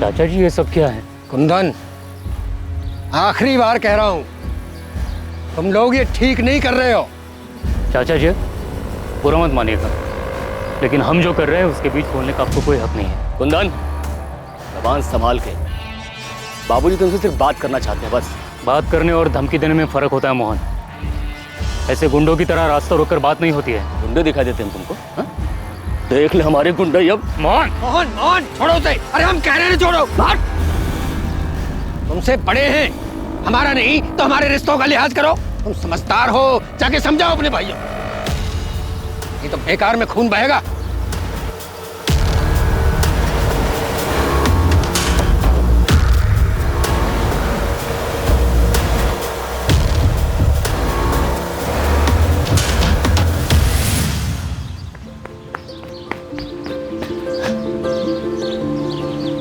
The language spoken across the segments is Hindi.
चाचा जी ये सब क्या है? कुंदन, आखिरी बार कह रहा हूं, तुम लोग ये ठीक नहीं कर रहे हो। चाचा जी बुरा मत मानिएगा, लेकिन हम जो कर रहे हैं उसके बीच बोलने का आपको कोई हक नहीं है। कुंदन, जबान संभाल के। बाबूजी तुमसे सिर्फ बात करना चाहते हैं बस। बात करने और धमकी देने में फर्क होता है मोहन। ऐसे गुंडों की तरह रास्ता रोककर बात नहीं होती है। गुंडे दिखाई देते हैं तुमको? हा? देख ले हमारे गुंडे अब। मोहन मोहन मोहन, छोड़ो उसे। अरे हम कह रहे हैं छोड़ो। भाग। तुमसे बड़े हैं, हमारा नहीं तो हमारे रिश्तों का लिहाज करो। तुम समझदार हो, जाके समझाओ अपने भाइयों। ये तो बेकार में खून बहेगा।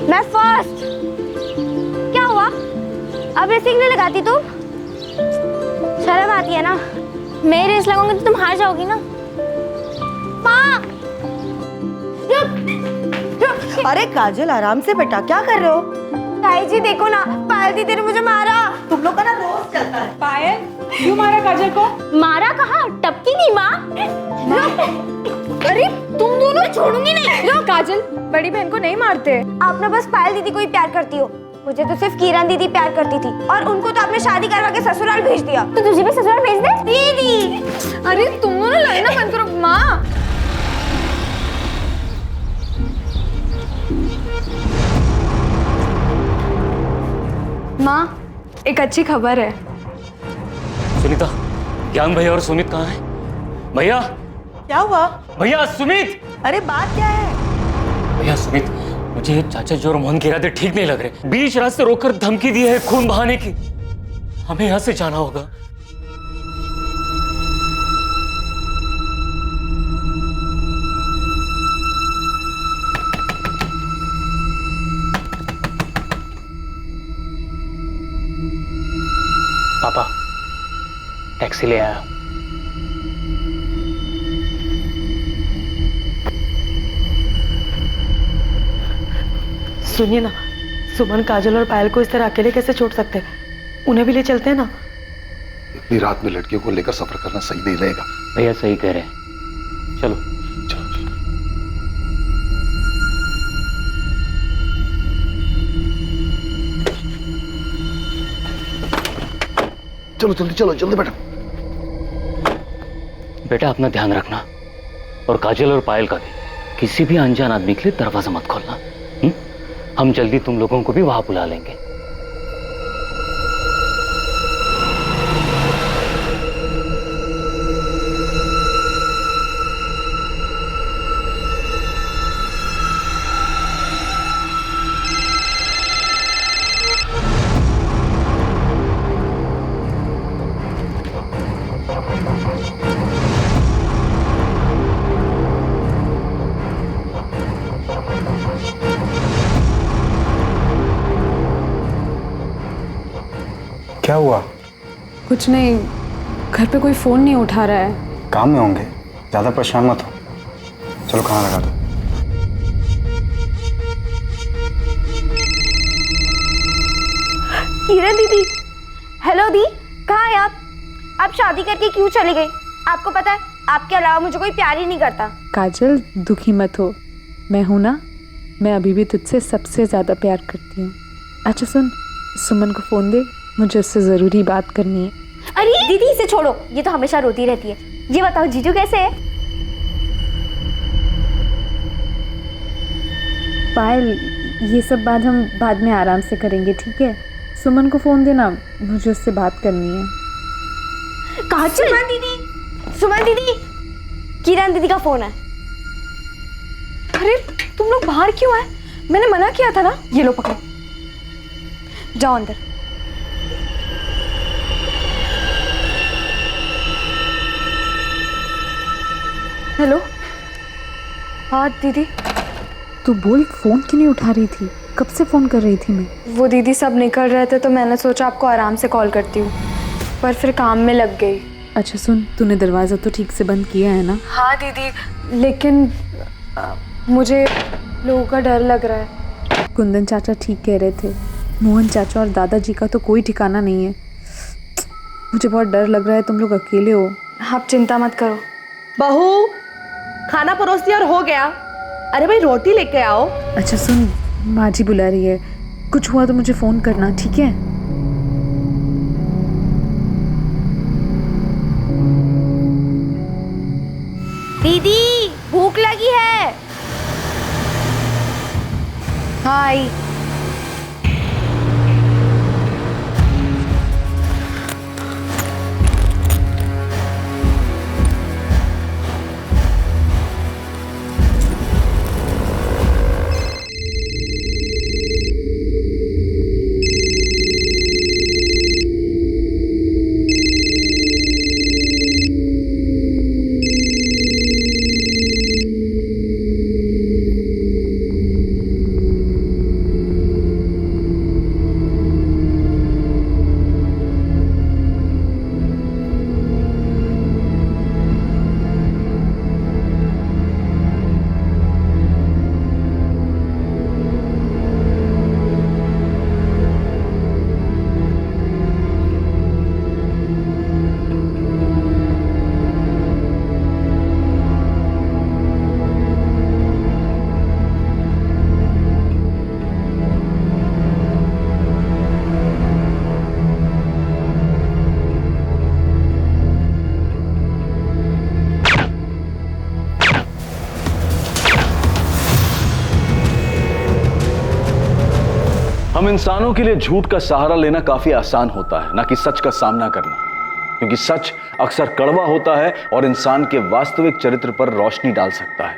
मैं फर्स्ट। क्या हुआ? अब रेसिंग नहीं लगाती तुम? शर्म आती है ना? मैं रेस लगाऊंगी तो तुम हार जाओगी ना। माँ! रुक! अरे काजल, आराम से बेटा, क्या कर रहे हो? ताई जी देखो ना, पायल दीदी ने मुझे मारा। तुम लोग का ना रोज चलता है। पायल, क्यों मारा काजल को? मारा कहाँ? टपकी नहीं माँ। अरे तुम दोनों छोड़ूंगी नहीं। रुक काजल, बड़ी बहन को नहीं मारते। आप ना बस पायल दीदी को ही प्यार करती हो। मुझे तो सिर्फ किरण दीदी प्यार करती थी और उनको तो आपने शादी करवा के ससुराल भेज दिया। तो तुझे भी ससुराल भेज दे दीदी। अरे तुम दोनों लड़ना बंद करो। माँ, माँ, एक अच्छी खबर है। सुनीता, ज्ञान भैया और सुमित कहाँ है? भैया, क्या हुआ? भैया सुमित। अरे बात क्या है? भैया सुमित, मुझे चाचा जी और मोहन के इरादे ठीक नहीं लग रहे। बीच रास्ते रोककर धमकी दी है खून बहाने की। हमें यहाँ से जाना होगा। पापा, टैक्सी ले आया। सुनिए ना, सुमन, काजल और पायल को इस तरह अकेले कैसे छोड़ सकते हैं? उन्हें भी ले चलते हैं ना। इतनी रात में लड़कियों को लेकर सफर करना सही नहीं रहेगा। भैया सही कह रहे हैं, चलो। चलो जल्दी चलो, जल्दी बेटा। बेटा अपना ध्यान रखना, और काजल और पायल का भी। किसी भी अनजान आदमी के लिए दरवाजा मत खोलना। हम जल्दी तुम लोगों को भी वहां बुला लेंगे। क्या हुआ? कुछ नहीं, घर पे कोई फोन नहीं उठा रहा है। काम में होंगे, ज्यादा परेशान मत हो। चलो खाना लगा दो। किरण दीदी, हेलो दी, कहाँ है आप? आप शादी करके क्यों चली गई? आपको पता है आपके अलावा मुझे कोई प्यार ही नहीं करता। काजल, दुखी मत हो, मैं हूं ना। मैं अभी भी तुझसे सबसे ज्यादा प्यार करती हूँ। अच्छा सुन, सुमन को फोन दे, मुझे उससे जरूरी बात करनी है। अरे दीदी इसे छोड़ो, ये तो हमेशा रोती रहती है। ये बताओ जीजू कैसे है? पायल, ये सब बात हम बाद में आराम से करेंगे, ठीक है? सुमन को फोन देना, मुझे उससे बात करनी है। काजल, सुमन दीदी, किरण दीदी का फोन है। अरे तुम लोग बाहर क्यों आए? मैंने मना किया था ना। ये लो पकड़ो, जाओ अंदर। हेलो। हाँ दीदी। तू बोल, फोन क्यों नहीं उठा रही थी? कब से फोन कर रही थी मैं। वो दीदी सब निकल रहे थे तो मैंने सोचा आपको आराम से कॉल करती हूँ, पर फिर काम में लग गई। अच्छा सुन, तूने दरवाज़ा तो ठीक से बंद किया है ना? हाँ दीदी, लेकिन मुझे लोगों का डर लग रहा है। कुंदन चाचा ठीक कह रहे थे, मोहन चाचा और दादाजी का तो कोई ठिकाना नहीं है। मुझे बहुत डर लग रहा है, तुम लोग अकेले हो। आप चिंता मत करो। बहू, खाना परोस दिया और हो गया। अरे भाई रोटी लेके आओ। अच्छा सुन, माँ जी बुला रही है, कुछ हुआ तो मुझे फ़ोन करना, ठीक है? दीदी भूख लगी है। हाय। हम इंसानों के लिए झूठ का सहारा लेना काफी आसान होता है, ना कि सच का सामना करना, क्योंकि सच अक्सर कड़वा होता है और इंसान के वास्तविक चरित्र पर रोशनी डाल सकता है,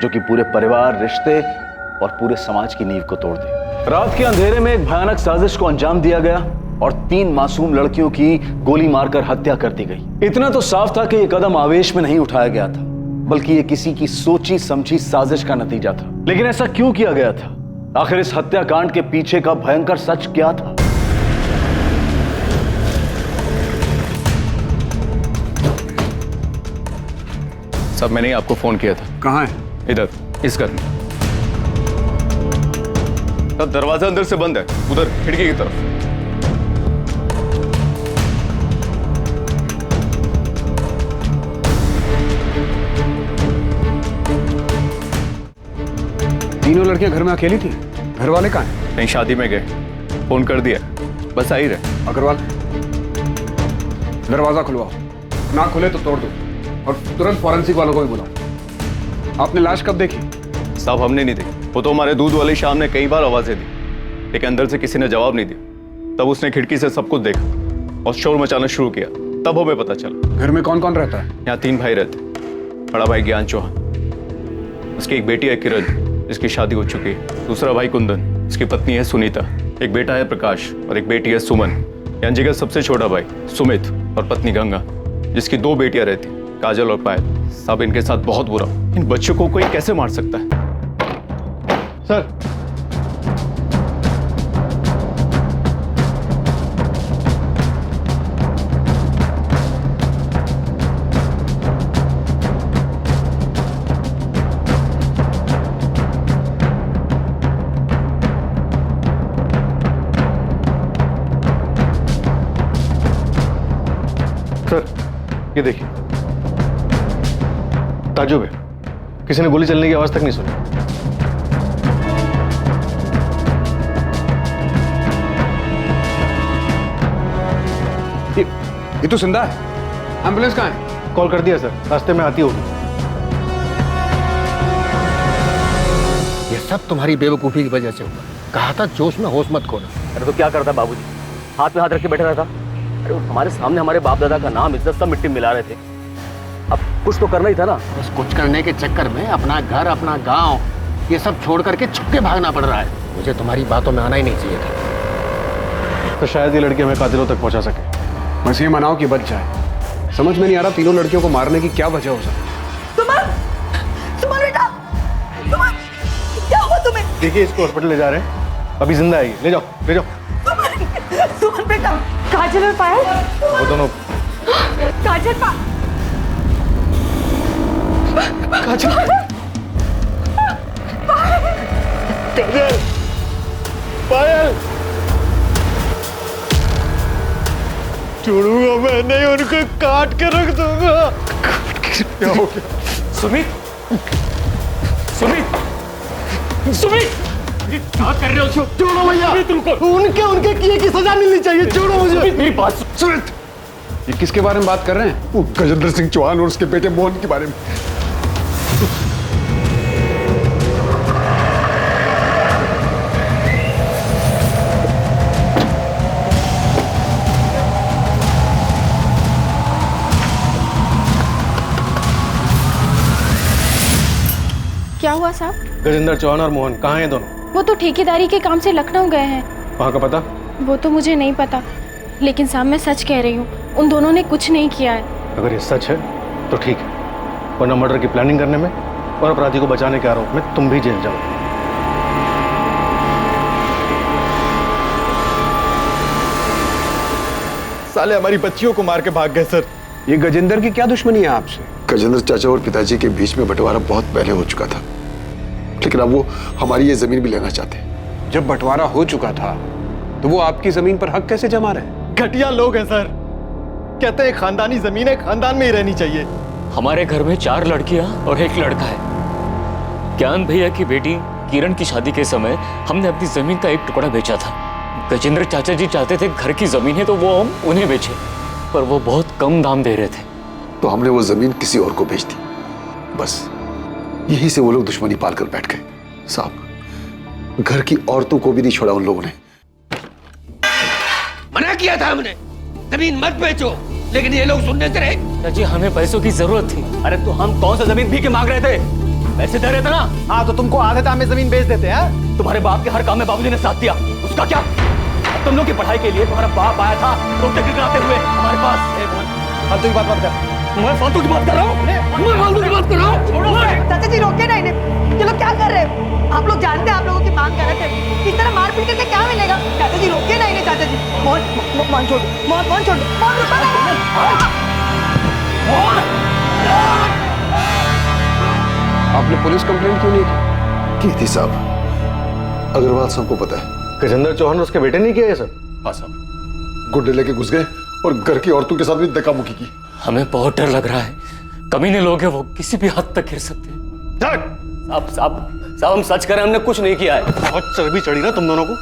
जो कि पूरे परिवार, रिश्ते और पूरे समाज की नींव को तोड़ दे। रात के अंधेरे में एक भयानक साजिश को अंजाम दिया गया और 3 मासूम लड़कियों की गोली मारकर हत्या कर दी गई। इतना तो साफ था कि यह कदम आवेश में नहीं उठाया गया था, बल्कि यह किसी की सोची समझी साजिश का नतीजा था। लेकिन ऐसा क्यों किया गया था? आखिर इस हत्याकांड के पीछे का भयंकर सच क्या था? सब मैंने ही आपको फोन किया था। कहाँ है? इधर, इस घर में। सब दरवाजा अंदर से बंद है, उधर खिड़की की तरफ। तीनों लड़कियां घर में अकेली थी? घर वाले कहाँ हैं? कहीं शादी में गए, फोन कर दिया, बस आ ही रहे। अग्रवाल, दरवाजा खुलवाओ, ना खुले तो तोड़ दो और तुरंत फॉरेंसिक वालों को भी बुलाओ। आपने लाश कब देखी? साहब हमने नहीं देखी, वो तो हमारे दूध वाले शाम ने कई बार आवाजें दी, लेकिन अंदर से किसी ने जवाब नहीं दिया। तब उसने खिड़की से सब कुछ देखा और शोर मचाना शुरू किया, तब हमें पता चला। घर में कौन कौन रहता है? यहाँ 3 भाई रहते। बड़ा भाई ज्ञान चौहान, उसकी एक बेटी है किरण, जिसकी शादी हो चुकी है। दूसरा भाई कुंदन, उसकी पत्नी है सुनीता। एक बेटा है प्रकाश और एक बेटी है सुमन। यांजी का सबसे छोटा भाई सुमित और पत्नी गंगा, जिसकी 2 बेटियां रहती, काजल और पायल। साहब इनके साथ बहुत बुरा। इन बच्चों को कोई कैसे मार सकता है? सर, ये देखिए, ताजुब है, किसी ने गोली चलने की आवाज तक नहीं सुनी। ये तो जिंदा है। एम्बुलेंस कहाँ है? कॉल कर दिया सर, रास्ते में आती होगी। ये सब तुम्हारी बेवकूफी की वजह से हुआ। कहा था जोश में होश मत खोना। अरे तो क्या करता बाबूजी, हाथ में हाथ रख के बैठा रहता। अरे हमारे सामने हमारे बाप दादा का नाम, इज्जत सब मिट्टी में मिला रहे थे। अब कुछ तो करना ही था ना। बस कुछ करने के चक्कर में अपना घर, अपना गांव, ये सब छोड़ करके छुप के भागना पड़ रहा है। मुझे तुम्हारी बातों में आना ही नहीं चाहिए था। तो शायद ये लड़की हमें कातिलों तक पहुंचा सके। बस ये मनाओ कि बच जाए। समझ में नहीं आ रहा तीनों लड़कियों को मारने की क्या वजह हो सकती। सुमन बेटा, सुमन, क्या हुआ तुम्हें? देखिए, इसको हॉस्पिटल ले जा रहे हैं, अभी जिंदा है ये। ले जाओ, ले जाओ। सुमन बेटा, काजल और पायल? वो दोनों। काजल काजल, छोड़ूंगा मैं नहीं, उनको काट के रख दूंगा। क्या हो गया? सुमित, सुमित, सुमित, क्या कर रहे हो? छोड़ो भैया, उनके किए की सजा मिलनी चाहिए। छोड़ो मुझे। मेरी बात सुन। ये किसके बारे में बात कर रहे हैं? वो गजेंद्र सिंह चौहान और उसके बेटे मोहन के बारे में। क्या हुआ साहब? गजेंद्र चौहान और मोहन कहाँ हैं दोनों? वो तो ठेकेदारी के काम से लखनऊ गए हैं। वहाँ का पता? वो तो मुझे नहीं पता, लेकिन साहब मैं सच कह रही हूँ, उन दोनों ने कुछ नहीं किया है। अगर ये सच है तो ठीक है, वरना मर्डर की प्लानिंग करने में और अपराधी को बचाने के आरोप में तुम भी जेल जाओ। साले हमारी बच्चियों को मार के भाग गए सर। ये गजेंद्र की क्या दुश्मनी है आपसे? गजेंद्र चाचा और पिताजी के बीच में बंटवारा बहुत पहले हो चुका था, लेकिन अब वो हमारी ये जमीन भी लेना चाहते हैं। जब बंटवारा हो चुका था तो वो आपकी जमीन पर हक कैसे जमा रहे? घटिया लोग हैं सर, कहते हैं खानदानी जमीन है, खानदान में ही रहनी चाहिए। हमारे घर में 4 लड़कियां और 1 लड़का है। ज्ञान भैया की बेटी किरण की शादी के समय हमने अपनी जमीन का 1 टुकड़ा बेचा था। गजेंद्र चाचा जी चाहते थे घर की जमीन है तो वो हम उन्हें बेचे, पर वो बहुत कम दाम दे रहे थे, तो हमने वो जमीन किसी और को बेच दी। बस यही से वो लोग दुश्मनी पाल कर बैठ गए। साहब, घर की औरतों को भी नहीं छोड़ा उन लोगों ने। मना किया था हमने, जमीन मत बेचो, लेकिन ये लोग सुनने से रहे। चाची हमें पैसों की जरूरत थी। अरे तो हम कौन सा जमीन भीख के मांग रहे थे? पैसे दे रहे थे ना। हाँ तो तुमको आधे दाम में जमीन बेच देते हैं। तुम्हारे बाप के हर काम में बाबूजी ने साथ दिया, उसका क्या? तुम लोग की पढ़ाई के लिए तुम्हारा बाप आया था रोते गिड़गिड़ाते हुए हमारे पास। फालतू की बात मत कर। मैं फालतू की बात कर रहा हूँ, मैं फालतू की बात कर रहा हूँ। चाचा जी रोके ना इन्हें, ये लोग क्या कर रहे हैं? आप लोग जानते हैं आप लोगों की मांग कर रहे थे, इस तरह मार पीट करके क्या मिलेगा? चाचा जी रोके ना इन्हें। चाचा जी मोहन छोड़, मोहन छोड़, मोहन रुको ना। आपने पुलिस कंप्लेंट क्यों नहीं की थी साहब, अग्रवाल साहब को पता है। गजेंद्र चौहान और उसके बेटे नहीं किया ये सब? हाँ साहब, गुंडे लेके घुस गए और घर की औरतों के साथ भी धक्का मुक्की की। हमें बहुत डर लग रहा है, कमीने लोग हैं, वो किसी भी हद तक गिर सकते हैं। साहब हम सच करें, हमने कुछ नहीं किया है। बहुत चर्बी चढ़ी ना तुम दोनों को।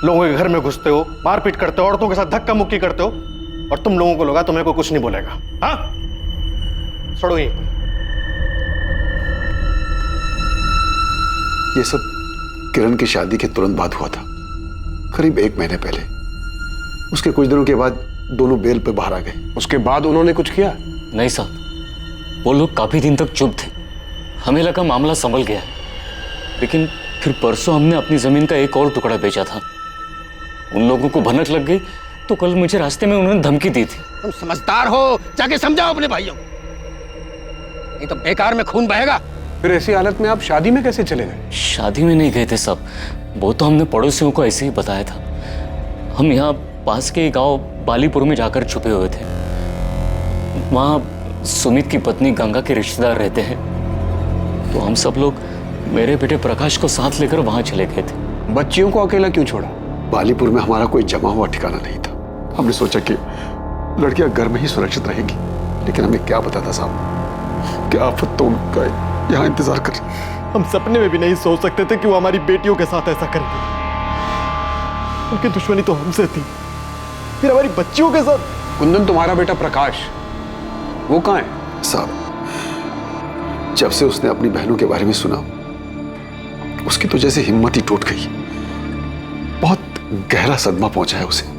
लोगों के घर में घुसते हो, मारपीट करते हो, औरतों के साथ धक्का मुक्की करते हो, और तुम लोगों को लगा तुम्हें कोई कुछ नहीं बोलेगा। हाँ छोड़ो यहीं पर। ये सब किरण की शादी के तुरंत बाद हुआ था, करीब 1 महीने पहले। उसके कुछ दिनों के बाद दोनों बेल पे बाहर आ गए। उसके बाद उन्होंने कुछ किया? नहीं साहब, वो लोग काफी दिन तक चुप थे। हमें लगा मामला संभल गया है, लेकिन फिर परसों हमने अपनी जमीन का 1 और टुकड़ा बेचा था। उन लोगों को भनक लग गई तो कल मुझे रास्ते में उन्होंने धमकी दी थी। तुम समझदार हो, जाके समझाओ अपने भाइयों, नहीं तो बेकार में खून बहेगा। फिर ऐसी हालत में आप शादी में कैसे चले गए? शादी में नहीं गए थे साहब, वो तो हमने पड़ोसियों को ऐसे ही बताया था। हम यहाँ पास के गांव बालीपुर में जाकर छुपे हुए थे। वहाँ सुमित की पत्नी गंगा के रिश्तेदार रहते हैं, तो हम सब लोग मेरे बेटे प्रकाश को साथ लेकर वहाँ चले गए थे। बच्चियों को अकेला क्यों छोड़ा? बालीपुर में हमारा कोई जमा हुआ ठिकाना नहीं था। हमने सोचा कि लड़कियां घर में ही सुरक्षित रहेंगी, लेकिन हमें क्या पता था साहब कि आफत तो उनका यहाँ इंतजार कर। हम सपने में भी नहीं सोच सकते थे कि वो हमारी बेटियों के साथ ऐसा करेंगे। उनकी दुश्मनी तो हमसे थी, फिर हमारी बच्चियों के साथ। कुंदन तुम्हारा बेटा प्रकाश, वो कहाँ है? साहब, जब से उसने अपनी बहनों के बारे में सुना, उसकी तो जैसे हिम्मत ही टूट गई। बहुत गहरा सदमा पहुंचा है उसे।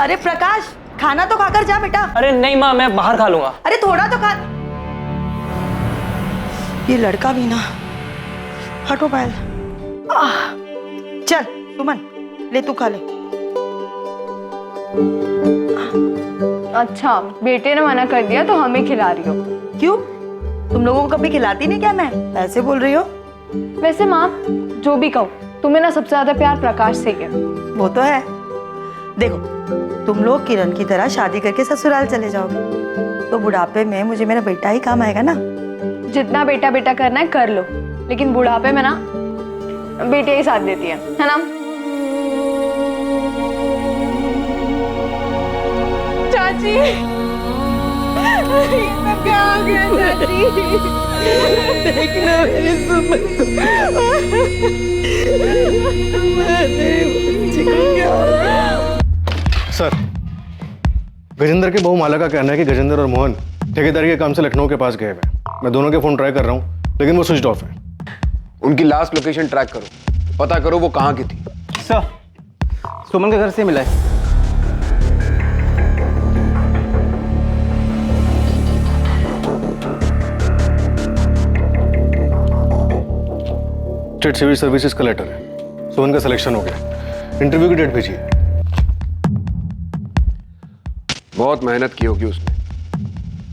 अरे प्रकाश, खाना तो खाकर जा बेटा। अरे नहीं माँ, मैं बाहर खा लूंगा। अरे थोड़ा तो खा। ये लड़का भी ना। हटो पायल। चल सुमन, ले तू खा ले। अच्छा, बेटे ने मना कर दिया तो हमें खिला रही हो? क्यों, तुम लोगों को कभी खिलाती नहीं क्या? मैं ऐसे बोल रही हो? वैसे माँ, जो भी कहो, तुम्हें ना सबसे ज्यादा प्यार प्रकाश से है। वो तो है, देखो, तुम लोग किरण की तरह शादी करके ससुराल चले जाओगे तो बुढ़ापे में मुझे मेरा बेटा ही काम आएगा ना। जितना बेटा बेटा करना है कर लो, लेकिन बुढ़ापे में ना बेटियां ही साथ देती है ना। चाची, क्या हो गया चाची? देखना मेरी सुमन को क्या हो गया? सर, गजेंद्र के बहू माला का कहना है कि गजेंद्र और मोहन ठेकेदारी के काम से लखनऊ के पास गए हुए। मैं दोनों के फोन ट्राई कर रहा हूँ लेकिन वो स्विच ऑफ है। उनकी लास्ट लोकेशन ट्रैक करो, पता करो वो कहाँ की थी। सर, सुमन के घर से मिला है। स्टेट सिविल सर्विसेज का लेटर है। सुमन का सिलेक्शन हो गया। इंटरव्यू की डेट भेजिए। बहुत मेहनत की होगी उसने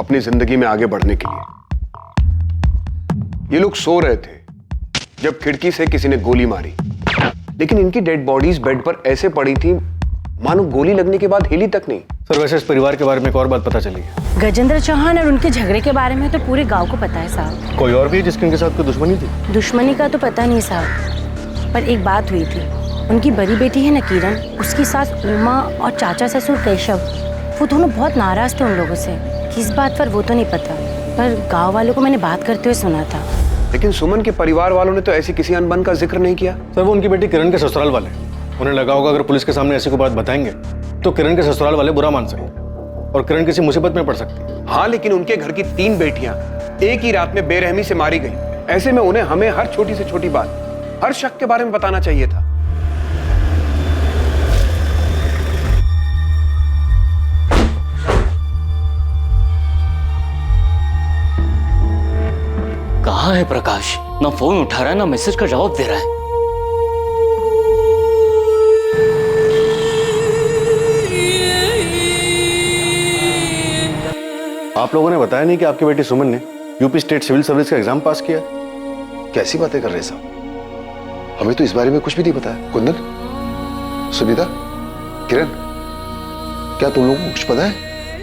अपनी जिंदगी में आगे बढ़ने के लिए। ये लोग सो रहे थे जब खिड़की से किसी ने गोली मारी, लेकिन इनकी डेड बॉडीज बेड पर ऐसे पड़ी थी मानो गोली लगने के बाद हिली तक नहीं। सर, वैसे इस परिवार के बारे में एक और बात पता चली है। गजेंद्र चौहान और उनके झगड़े के बारे में तो पूरे गांव को पता है साहब। कोई और भी है जिसकी उनके साथ कोई दुश्मनी थी? दुश्मनी का तो पता नहीं साहब, पर एक बात हुई थी। उनकी बड़ी बेटी है ना किरण, उसकी सास उमा और चाचा ससुर केशव, वो दोनों बहुत नाराज थे उन लोगों से। किस बात पर वो तो नहीं पता, पर गांव वालों को मैंने बात करते हुए सुना था। लेकिन सुमन के परिवार वालों ने तो ऐसी किसी अनबन का जिक्र नहीं किया। सर, वो उनकी बेटी किरण के ससुराल वाले, उन्हें लगा होगा अगर पुलिस के सामने ऐसी कोई बात बताएंगे तो किरण के ससुराल वाले बुरा मान सकते और किरण किसी मुसीबत में पड़ सकती है। हाँ, लेकिन उनके घर की 3 बेटियां एक ही रात में बेरहमी से मारी गई। ऐसे में उन्हें हमें हर छोटी से छोटी बात, हर शक के बारे में बताना चाहिए था। कहाँ है प्रकाश? ना फोन उठा रहा है ना मैसेज का जवाब दे रहा है। आप लोगों ने बताया नहीं कि आपकी बेटी सुमन ने यूपी स्टेट सिविल सर्विस का एग्जाम पास किया? कैसी बातें कर रहे हैं साहब? हमें तो इस बारे में कुछ भी नहीं पता है। कुंदन, सुनीता, किरण, क्या तुम लोगों को कुछ पता है?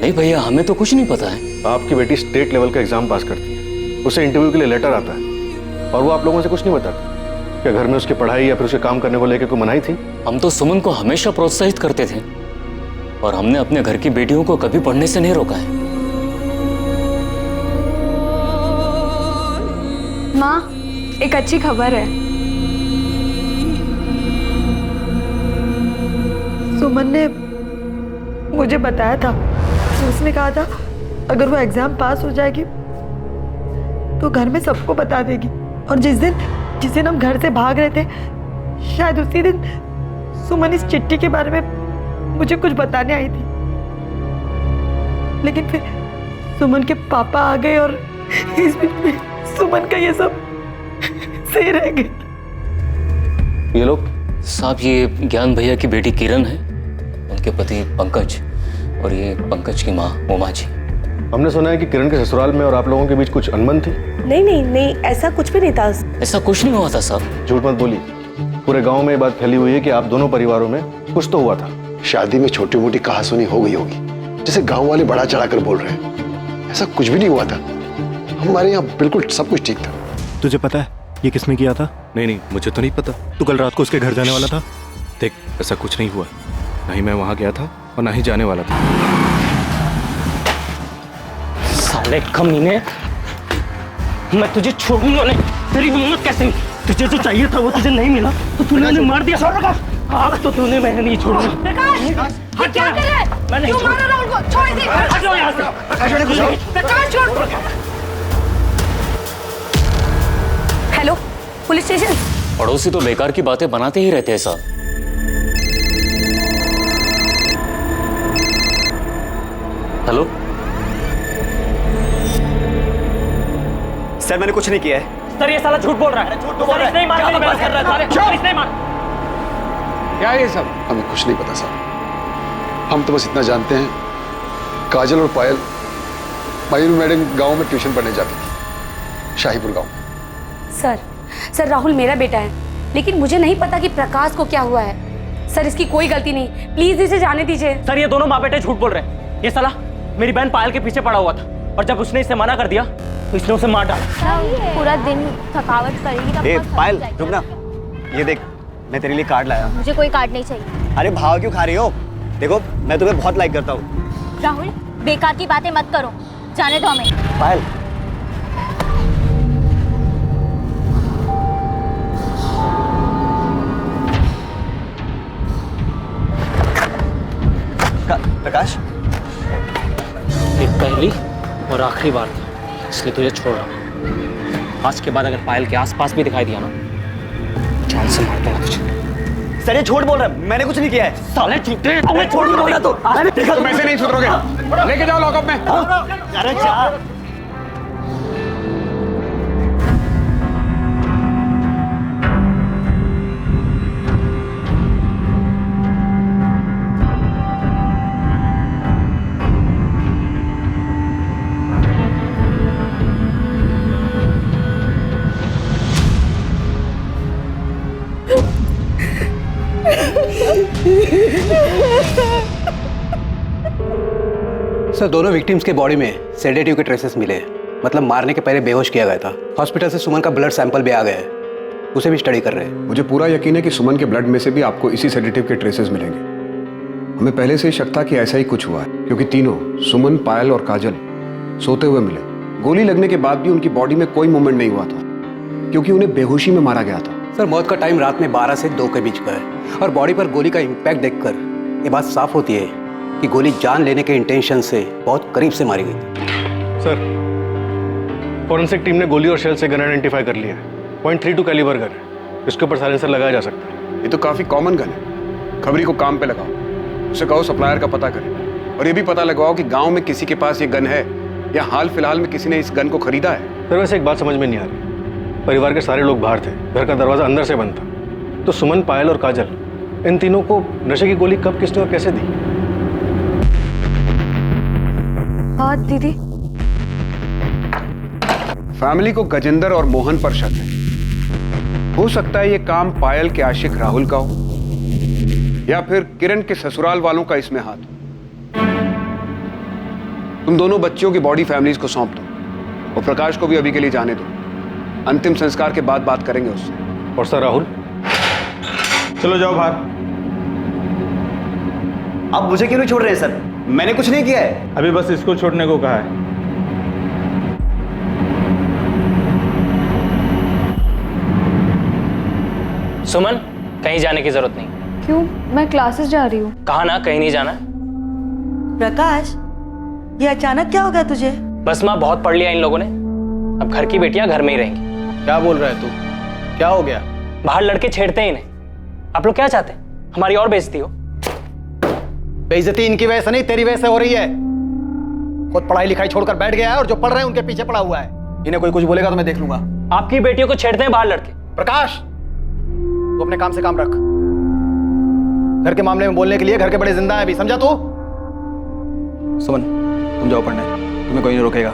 नहीं भैया, हमें तो कुछ नहीं पता है। आपकी बेटी स्टेट लेवल का एग्जाम पास करती है, उसे इंटरव्यू के लिए लेटर आता है और वो आप लोगों से कुछ नहीं बताती। क्या घर में उसकी पढ़ाई या फिर उसके काम करने को लेकर कोई मनाही थी? हम तो सुमन को हमेशा प्रोत्साहित करते थे और हमने अपने घर की बेटियों को कभी पढ़ने से नहीं रोका है। माँ, एक अच्छी खबर है। सुमन ने मुझे बताया था, उसने कहा था अगर वो एग्जाम पास हो जाएगी तो घर में सबको बता देगी। और जिस दिन हम घर से भाग रहे थे, शायद उसी दिन सुमन इस चिट्ठी के बारे में मुझे कुछ बताने आई थी। लेकिन फिर सुमन के पापा आ गए और इस बीच में सुमन का ये सब सही रह गया। ये लोग साहब, ये ज्ञान भैया की बेटी किरण है, उनके पति पंकज और ये पंकज की माँ उमा जी। हमने सुना है कि किरण के ससुराल में और आप लोगों के बीच कुछ अनबन थी। नहीं, ऐसा कुछ भी नहीं था। ऐसा कुछ नहीं हुआ था साहब। झूठ मत बोलिए, पूरे गांव में ये बात फैली हुई है कि आप दोनों परिवारों में कुछ तो हुआ था। शादी में छोटी मोटी कहासुनी हो गई होगी, जैसे गांव वाले बढ़ा चढ़ाकर बोल रहे हैं। ऐसा कुछ भी नहीं हुआ था। हमारे यहाँ बिल्कुल सब कुछ ठीक था। तुझे पता है ये किसने किया था? नहीं, मुझे तो नहीं पता। तू कल रात को उसके घर जाने वाला था। देख, ऐसा कुछ नहीं हुआ, ना ही मैं वहां गया था और ना ही जाने वाला था। साले कमीने, मैं तुझे छोड़ूंगा नहीं। तेरी हिम्मत कैसे? तुझे जो चाहिए था वो तुझे नहीं मिला तो तूने उन्हें मार दिया। अब तो तूने मैं नहीं छोड़ूंगा। प्रकाश, ये क्या कर रहा है? मैं नहीं क्यों मार रहा है उनको? छोड़ दे। हट जाओ यहाँ से। प्रकाश, छोड़। Hello, police station. पड़ोसी तो बेकार की बातें बनाते ही रहते हैं साहब। हेलो सर, मैंने कुछ नहीं किया है। सर, ये साला झूठ बोल रहा है। झूठ बोल रहा है। नहीं मार, मेरी बात कर रहा है। पुलिस नहीं मार। क्या ये सब? हमें कुछ नहीं पता साहब। हम तो बस इतना जानते हैं, काजल और पायल मयूर मैडम गांव में ट्यूशन पढ़ने जाती थी, शाहीपुर गांव। सर, राहुल मेरा बेटा है, लेकिन मुझे नहीं पता कि प्रकाश को क्या हुआ है। सर इसकी कोई गलती नहीं, प्लीज इसे जाने दीजिए। सर ये दोनों माँ बेटे झूठ बोल रहे हैं। ये साला मेरी बहन पायल के पीछे पड़ा हुआ था और जब उसने इसे मना कर दिया तो इसने उसे मार डाला। पूरा दिन थकावट करेगी। ए पायल रुक ना, ये देख मैं तेरे लिए कार्ड लाया। मुझे कोई कार्ड नहीं चाहिए। अरे भाव क्यों खा रही हो? देखो मैं तुम्हें बहुत लाइक करता हूँ। राहुल बेकार की बातें मत करो, जाने दो हमें। पायल प्रकाश, ये पहली और आखिरी बार था, इसलिए तुझे छोड़ रहा हूँ। आज के बाद अगर पायल के आसपास भी दिखाई दिया ना, जान से मार दूंगा तुझे। सर ये झूठ बोल रहा है, मैंने कुछ नहीं किया है। साले झूठे, अरे छोड़ भी बोला तो। देखा तुम ऐसे नहीं सुधरोगे, लेके जाओ लॉकअप में। अरे जा। सर दोनों विक्टिम्स के बॉडी में सेडेटिव के ट्रेसेस मिले हैं, मतलब मारने के पहले बेहोश किया गया था। हॉस्पिटल से सुमन का ब्लड सैंपल भी आ गया है, उसे भी स्टडी कर रहे हैं। मुझे पूरा यकीन है कि सुमन के ब्लड में से भी आपको इसी सेडेटिव के ट्रेसेस मिलेंगे। हमें पहले से ही शक था कि ऐसा ही कुछ हुआ है, क्योंकि तीनों सुमन, पायल और काजल सोते हुए मिले। गोली लगने के बाद भी उनकी बॉडी में कोई मूवमेंट नहीं हुआ था, क्योंकि उन्हें बेहोशी में मारा गया था। सर मौत का टाइम रात में 12 से 2 के बीच का है और बॉडी पर गोली का इम्पैक्ट देखकर ये बात साफ होती है कि गोली जान लेने के इंटेंशन से बहुत करीब से मारी गई थी। सर फॉरेंसिक टीम ने गोली और शेल से गन आइडेंटिफाई कर लिया है। .32 कैलिबर गन है, इसके ऊपर साइलेंसर लगाया जा सकता है। ये तो काफी कॉमन गन है। खबरी को काम पे लगाओ, उसे कहो सप्लायर का पता करे और ये भी पता लगवाओ कि गांव में किसी के पास ये गन है या हाल फिलहाल में किसी ने इस गन को खरीदा है। सर वैसे एक बात समझ में नहीं आ रही, परिवार के सारे लोग बाहर थे, घर का दरवाजा अंदर से बंद था, तो सुमन, पायल और काजल इन तीनों को नशे की गोली कब, किसने और कैसे दी? हाँ दीदी। फैमिली को गजेंद्र और मोहन पर शक है। हो सकता है ये काम पायल के आशिक राहुल का हो या फिर किरण के ससुराल वालों का इसमें हाथ हो। तुम दोनों बच्चियों की बॉडी फैमिलीज को सौंप दो और प्रकाश को भी अभी के लिए जाने दो। अंतिम संस्कार के बाद बात करेंगे उससे। और सर राहुल? चलो जाओ बाहर। आप मुझे क्यों नहीं छोड़ रहे हैं सर? मैंने कुछ नहीं किया है। अभी बस इसको छोड़ने को कहा है। सुमन कहीं जाने की जरूरत नहीं। क्यों? मैं क्लासेस जा रही हूँ। कहा ना कहीं नहीं जाना। प्रकाश ये अचानक क्या हो गया तुझे? बस माँ बहुत पढ़ लिया इन लोगों ने, अब घर की बेटियां घर में ही रहेंगी। क्या बोल रहा है तू? क्या हो गया? बाहर लड़के छेड़ते हैं इन्हें। आप लोग क्या चाहते हैं, हमारी और बेइज्जती हो? बेइज्जती इनकी वजह से नहीं, तेरी वजह से हो रही है। खुद पढ़ाई लिखाई छोड़कर बैठ गया है और जो पढ़ रहे हैं उनके पीछे पड़ा हुआ है। इन्हें कोई कुछ बोलेगा तो मैं देख लूंगा। आपकी बेटियों को छेड़ते हैं बाहर लड़के। प्रकाश तू अपने काम से काम रख। घर के मामले में बोलने के लिए घर के बड़े जिंदा है अभी, समझा तू? सुमन तुम जाओ पढ़ने, तुम्हें कोई नहीं रोकेगा।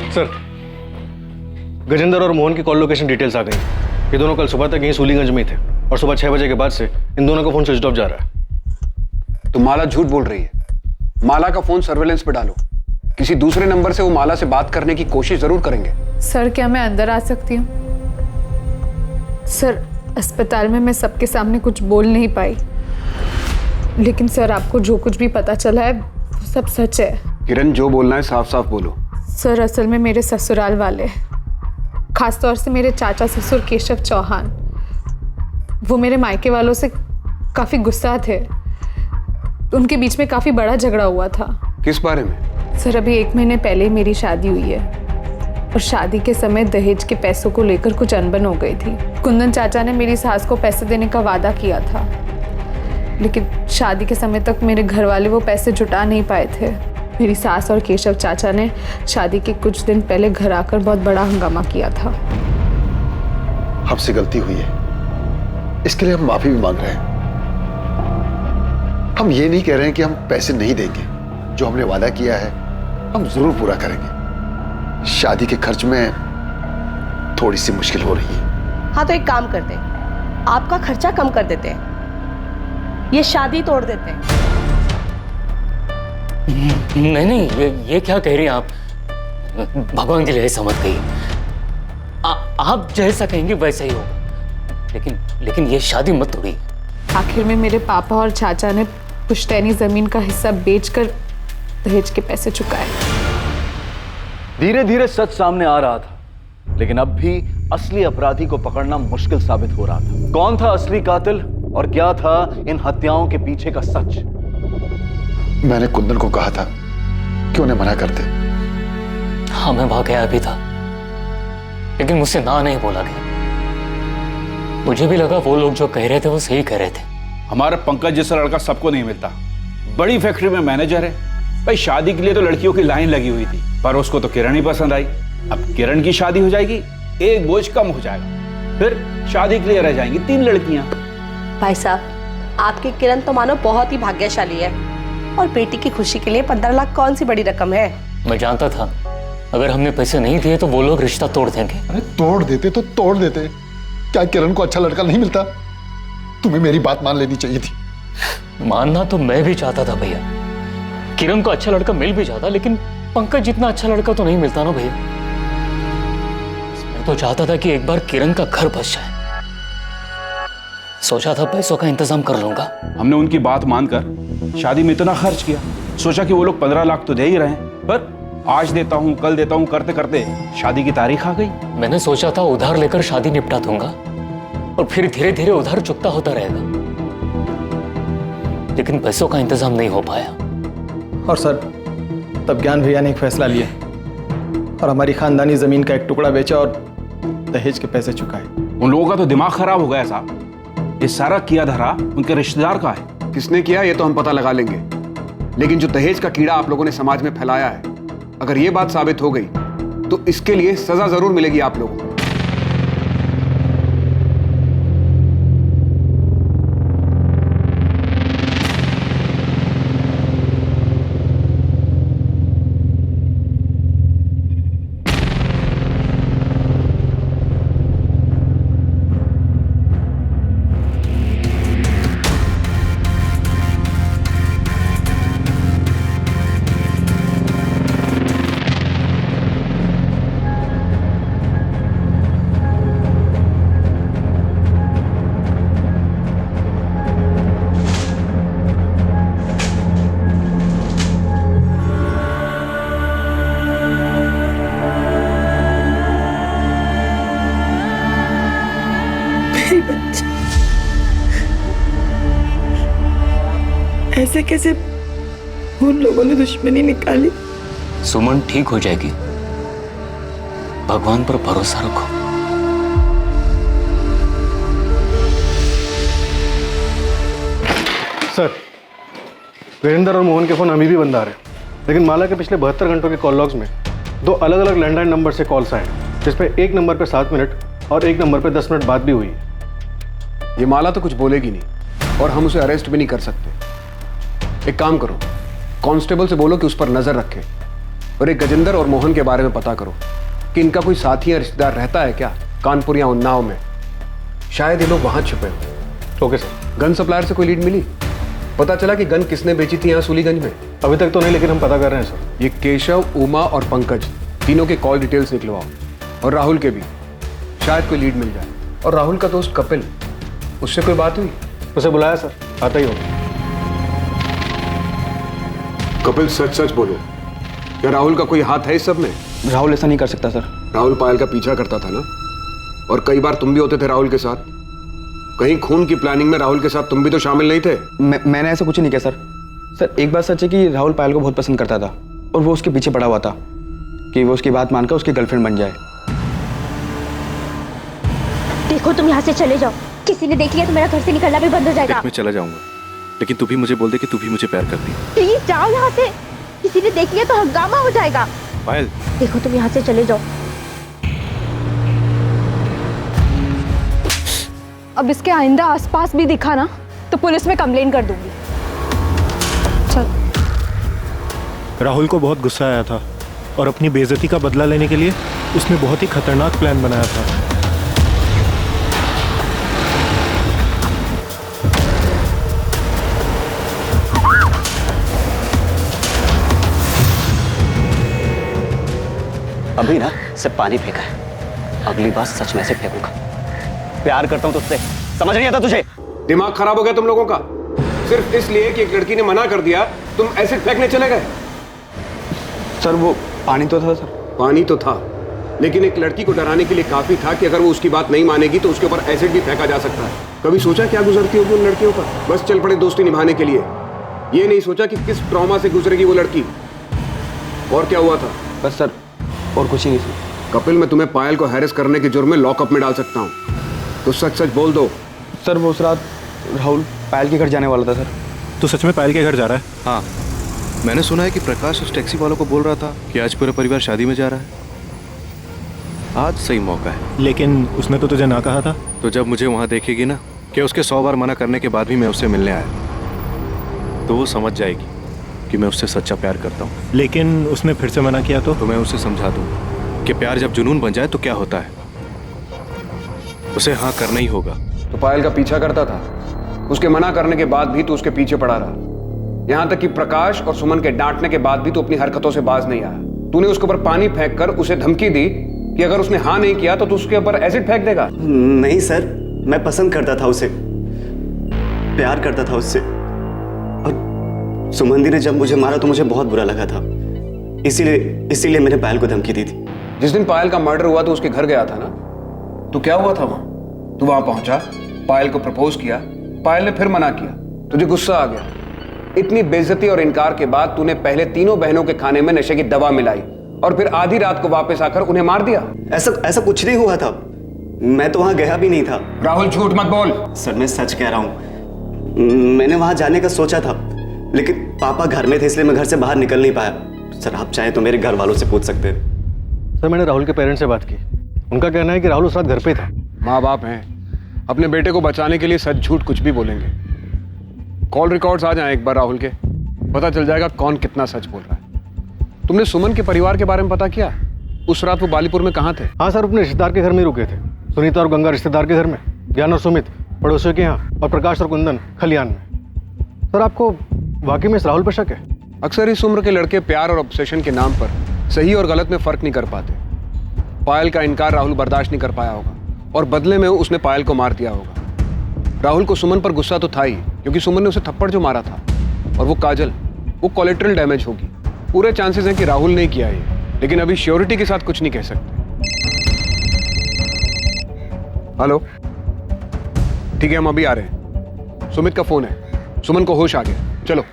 सर गजेंद्र और मोहन की कॉल लोकेशन डिटेल्स आ गई। ये दोनों कल सुबह तक यहीं सूलीगंज में थे और सुबह 6 बजे के बाद से इन दोनों का फोन स्विच ऑफ जा रहा है। तो माला झूठ बोल रही है। माला का फोन सर्वेलेंस पे डालो, किसी दूसरे नंबर से वो माला से बात करने की कोशिश जरूर करेंगे। सर क्या मैं अंदर आ सकती हूँ? सर अस्पताल में मैं सबके सामने कुछ बोल नहीं पाई, लेकिन सर आपको जो कुछ भी पता चला है वो सब सच है। किरण जो बोलना है साफ साफ बोलो। सर असल में मेरे ससुराल वाले, खासतौर से मेरे चाचा ससुर केशव चौहान, वो मेरे मायके वालों से काफ़ी गुस्सा थे। उनके बीच में काफ़ी बड़ा झगड़ा हुआ था। किस बारे में? सर अभी 1 महीने पहले ही मेरी शादी हुई है और शादी के समय दहेज के पैसों को लेकर कुछ अनबन हो गई थी। कुंदन चाचा ने मेरी सास को पैसे देने का वादा किया था, लेकिन शादी के समय तक मेरे घर वाले वो पैसे जुटा नहीं पाए थे। मेरी सास और केशव चाचा ने शादी के कुछ दिन पहले घर आकर बहुत बड़ा हंगामा किया था। हमसे गलती हुई है, इसके लिए हम माफी भी मांग रहे हैं। हम ये नहीं कह रहे हैं कि हम पैसे नहीं देंगे, जो हमने वादा किया है हम जरूर पूरा करेंगे। शादी के खर्च में थोड़ी सी मुश्किल हो रही है। हाँ तो एक काम करते हैं, आपका खर्चा कम कर देते हैं, ये शादी तोड़ देते हैं। नहीं, ये क्या कह रही हैं आप? भगवान के लिए ऐसा मत कहिए। आप जैसा कहेंगे वैसा ही होगा, लेकिन ये शादी मत तोड़िए। आखिर में मेरे पापा और चाचा ने पुश्तैनी जमीन का हिस्सा बेचकर दहेज के पैसे चुकाए। धीरे धीरे सच सामने आ रहा था, लेकिन अब भी असली अपराधी को पकड़ना मुश्किल साबित हो रहा था। कौन था असली कातिल और क्या था इन हत्याओं के पीछे का सच? मैंने कुंदन को कहा था कि उन्हें मना कर दे। हाँ, मैं वहां गया भी था, लेकिन मुझसे ना नहीं बोला गया। मुझे भी लगा वो लोग जो कह रहे थे वो सही कह रहे थे। हमारा पंकज जैसा लड़का सबको नहीं मिलता। बड़ी फैक्ट्री में मैनेजर है भाई। शादी के लिए तो लड़कियों की लाइन लगी हुई थी, पर उसको तो किरण ही पसंद आई। अब किरण की शादी हो जाएगी, एक बोझ कम हो जाएगा। फिर शादी के लिए रह जाएंगी 3 लड़कियां। भाई साहब, आपकी किरण तो मानो बहुत ही भाग्यशाली है, और बेटी की खुशी के लिए 15 लाख कौन सी बड़ी रकम है। मैं जानता था अगर हमने पैसे नहीं दिए तो वो लोग रिश्ता तोड़ देंगे। अरे तोड़ देते तो तोड़ देते, क्या किरण को अच्छा लड़का नहीं मिलता? तुम्हें मेरी बात मान लेनी चाहिए थी। मानना तो मैं भी चाहता था भैया, किरण को अच्छा लड़का मिल भी जाता, लेकिन पंकज जितना अच्छा लड़का तो नहीं मिलता ना भैया। मैं तो चाहता था कि एक बार किरण का घर बस जाए। सोचा था पैसों का इंतजाम कर लूंगा। हमने उनकी बात मानकर शादी में इतना खर्च किया, सोचा कि वो लोग 15 लाख तो दे ही रहे हैं, पर आज देता हूं कल देता हूं करते करते शादी की तारीख आ गई। मैंने सोचा था उधार लेकर शादी निपटा दूंगा और फिर धीरे धीरे उधार चुकता होता रहेगा, लेकिन पैसों का इंतजाम नहीं हो पाया। और सर, तब ज्ञान भैया ने एक फैसला लिया और हमारी खानदानी जमीन का एक टुकड़ा बेचा और दहेज के पैसे चुकाए। उन लोगों का तो दिमाग खराब हो गया साहब। ये सारा किया धरा उनके रिश्तेदार का है। किसने किया ये तो हम पता लगा लेंगे, लेकिन जो दहेज का कीड़ा आप लोगों ने समाज में फैलाया है, अगर ये बात साबित हो गई तो इसके लिए सजा जरूर मिलेगी आप लोगों को। ऐसे कैसे उन लोगों ने दुश्मनी निकाली? सुमन ठीक हो जाएगी, भगवान पर भरोसा रखो। सर, वीरेंद्र और मोहन के फोन अभी भी बंद आ रहे हैं, लेकिन माला के पिछले 72 घंटों के कॉल लॉग्स में 2 अलग अलग लैंडलाइन नंबर से कॉल्स आए, जिसपे एक नंबर पे 7 मिनट और एक नंबर पे 10 मिनट बात भी हुई है। ये माला तो कुछ बोलेगी नहीं और हम उसे अरेस्ट भी नहीं कर सकते। एक काम करो, कांस्टेबल से बोलो कि उस पर नजर रखे और एक गजेंद्र और मोहन के बारे में पता करो कि इनका कोई साथी या रिश्तेदार रहता है क्या कानपुर या उन्नाव में। शायद ये लोग वहां छुपे हो। Okay sir. गन सप्लायर से कोई लीड मिली? पता चला कि गन किसने बेची थी यहाँ सूलीगंज में? अभी तक तो नहीं, लेकिन हम पता कर रहे हैं सर। ये केशव, उमा और पंकज तीनों के कॉल डिटेल्स निकलवाओ, और राहुल के भी, शायद कोई लीड मिल जाए। और राहुल का दोस्त कपिल, उससे कोई बात हुई? उसे बुलाया सर, आता ही होगा। कपिल सच सच बोलो, क्या राहुल का कोई हाथ है इस सब में? राहुल ऐसा नहीं कर सकता सर। राहुल पायल का पीछा करता था ना, और कई बार तुम भी होते थे राहुल के साथ। कहीं खून की प्लानिंग में राहुल के साथ तुम भी तो शामिल नहीं थे? मैंने ऐसा कुछ नहीं किया सर। सर, एक बात सच है कि राहुल पायल को बहुत पसंद करता था और वो उसके पीछे पड़ा हुआ था कि वो उसकी बात मानकर उसकी गर्लफ्रेंड बन जाए। देखो, तुम यहाँ से चले जाओ, किसी ने देख लिया तो मेरा घर से निकलना भी बंद हो जाएगा। मैं चला जाऊंगा, लेकिन तू भी मुझे बोल दे कि तू भी मुझे प्यार करती है। प्लीज जाओ यहाँ से, किसी ने देख लिया तो हंगामा हो जाएगा। पायल, देखो तुम यहाँ से चले जाओ। अब इसके आइंदा आसपास भी दिखा ना तो पुलिस में कंप्लेन कर दूंगी। चल। राहुल को बहुत गुस्सा आया था और अपनी बेइज्जती का बदला लेने के लिए उसने बहुत ही खतरनाक प्लान बनाया था। अभी ना सिर्फ पानी फेंका है, अगली बार सच में से फेंकूंगा। प्यार करता हूं तुझसे, समझ नहीं आता तुझे? दिमाग खराब हो गया तुम लोगों का? सिर्फ इसलिए कि एक लड़की ने मना कर दिया तुम एसिड फेंकने चले गए? सर वो पानी तो था सर। पानी तो था, लेकिन एक लड़की को डराने के लिए काफी था कि अगर वो उसकी बात नहीं मानेगी तो उसके ऊपर एसिड भी फेंका जा सकता है। कभी सोचा क्या गुजरती होगी उन लड़कियों पर? बस चल पड़े दोस्ती निभाने के लिए। ये नहीं सोचा कि किस ट्रॉमा से गुजरेगी वो लड़की। और क्या हुआ था? बस सर, और कुछ ही नहीं सर। कपिल, मैं तुम्हें पायल को हैरेस करने के जुर्म में लॉकअप में डाल सकता हूँ, तो सच सच बोल दो। सर वो उस रात राहुल पायल के घर जाने वाला था सर। तो सच में पायल के घर जा रहा है? हाँ, मैंने सुना है कि प्रकाश उस टैक्सी वालों को बोल रहा था कि आज पूरा परिवार शादी में जा रहा है। आज सही मौका है। लेकिन उसने तो तुझे ना कहा था। तो जब मुझे वहां देखेगी ना कि उसके 100 बार मना करने के बाद भी मैं उससे मिलने आया, तो वो समझ जाएगी कि मैं उससे सच्चा प्यार करता हूँ। लेकिन उसने फिर से मना किया तो मैं उसे समझा दूँ कि प्यार जब जुनून बन जाए तो क्या होता है, उसे हाँ करना ही होगा। तो पायल का पीछा करता था, उसके मना करने के बाद भी तू उसके पीछे पड़ा रहा, यहां तक कि प्रकाश और सुमन के डांटने के बाद भी तू अपनी हरकतों से बाज नहीं आया। तूने उसके ऊपर पानी फेंक कर उसे धमकी दी कि अगर उसने हाँ नहीं किया तो तू उसके ऊपर एसिड फेंक देगा। नहीं सर, मैं पसंद करता था उसे, प्यार करता था उससे, और सुमंदी ने जब मुझे मारा तो मुझे बहुत बुरा लगा था, इसीलिए मैंने पायल को धमकी दी थी। जिस दिन पायल का मर्डर हुआ तो उसके घर गया था ना, तो क्या हुआ था वहां? तू वहां पहुंचा, पायल को प्रपोज किया, पायल ने फिर मना किया, तुझे गुस्सा आ गया। इतनी बेइज्जती और इनकार के बाद तूने पहले तीनों बहनों के खाने में नशे की दवा मिलाई और फिर आधी रात को वापस आकर उन्हें मार दिया। ऐसा कुछ नहीं हुआ था, मैं तो वहां गया भी नहीं था। राहुल झूठ मत बोल। सर मैं सच कह रहा हूं, मैंने वहां जाने का सोचा था, लेकिन पापा घर में थे इसलिए मैं घर से बाहर निकल नहीं पाया। सर आप चाहें तो मेरे घर वालों से पूछ सकते हैं। सर मैंने राहुल के पेरेंट्स से बात की, उनका कहना है कि राहुल उस रात घर पे था। माँ बाप हैं, अपने बेटे को बचाने के लिए सच झूठ कुछ भी बोलेंगे। कॉल रिकॉर्ड्स आ जाएं एक बार राहुल के, पता चल जाएगा कौन कितना सच बोल रहा है। तुमने सुमन के परिवार के बारे में पता किया? उस रात वो बालीपुर में कहाँ थे? हाँ सर, अपने रिश्तेदार के घर में रुके थे। सुनीता और गंगा रिश्तेदार के घर में, ज्ञान और सुमित पड़ोसियों के यहाँ, और प्रकाश और कुंदन खलियान में। सर आपको वाकई में इस राहुल पर शक है? अक्सर इस उम्र के लड़के प्यार और ऑब्सेशन के नाम पर सही और गलत में फर्क नहीं कर पाते। पायल का इनकार राहुल बर्दाश्त नहीं कर पाया होगा और बदले में उसने पायल को मार दिया होगा। राहुल को सुमन पर गुस्सा तो था ही, क्योंकि सुमन ने उसे थप्पड़ जो मारा था, और वो काजल, वो कोलेट्रल डैमेज होगी। पूरे चांसेस हैं कि राहुल ने किया ये, लेकिन अभी श्योरिटी के साथ कुछ नहीं कह सकते। हेलो, ठीक है हम अभी आ रहे हैं। सुमित का फोन है, सुमन को होश आ गया, चलो।